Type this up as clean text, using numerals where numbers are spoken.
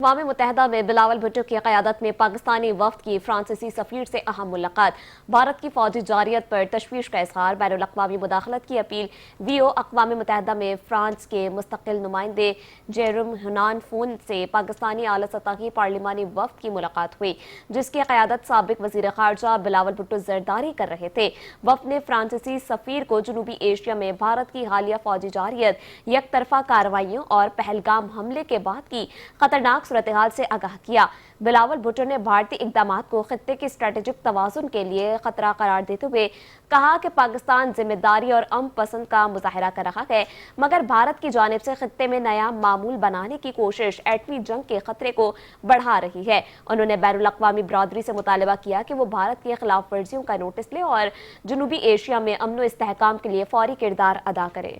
اقوام متحدہ میں بلاول بھٹو کی قیادت میں پاکستانی وفد کی فرانسیسی سفیر سے اہم ملاقات۔ بھارت کی فوجی جارحیت پر تشویش کا اظہار، بین الاقوامی مداخلت کی اپیل۔ وی او اقوام متحدہ میں فرانس کے مستقل نمائندے جیروم ہنان فون سے پاکستانی اعلی سطحی پارلیمانی وفد کی ملاقات ہوئی، جس کی قیادت سابق وزیر خارجہ بلاول بھٹو زرداری کر رہے تھے۔ وفد نے فرانسیسی سفیر کو جنوبی ایشیا میں بھارت کی حالیہ فوجی جارحیت، یک طرفہ کارروائیوں اور پہلگام حملے کے بعد کی خطرناک صورتحال سے آگاہ کیا۔ بلاول بھٹو نے بھارتی اقدامات کو خطے کی اسٹریٹجک توازن کے لیے خطرہ قرار دیتے ہوئے کہا کہ پاکستان ذمہ داری اور امن پسند کا مظاہرہ کر رہا ہے، مگر بھارت کی جانب سے خطے میں نیا معمول بنانے کی کوشش ایٹمی جنگ کے خطرے کو بڑھا رہی ہے۔ انہوں نے بین الاقوامی برادری سے مطالبہ کیا کہ وہ بھارت کی خلاف ورزیوں کا نوٹس لے اور جنوبی ایشیا میں امن و استحکام کے لیے فوری کردار ادا کرے۔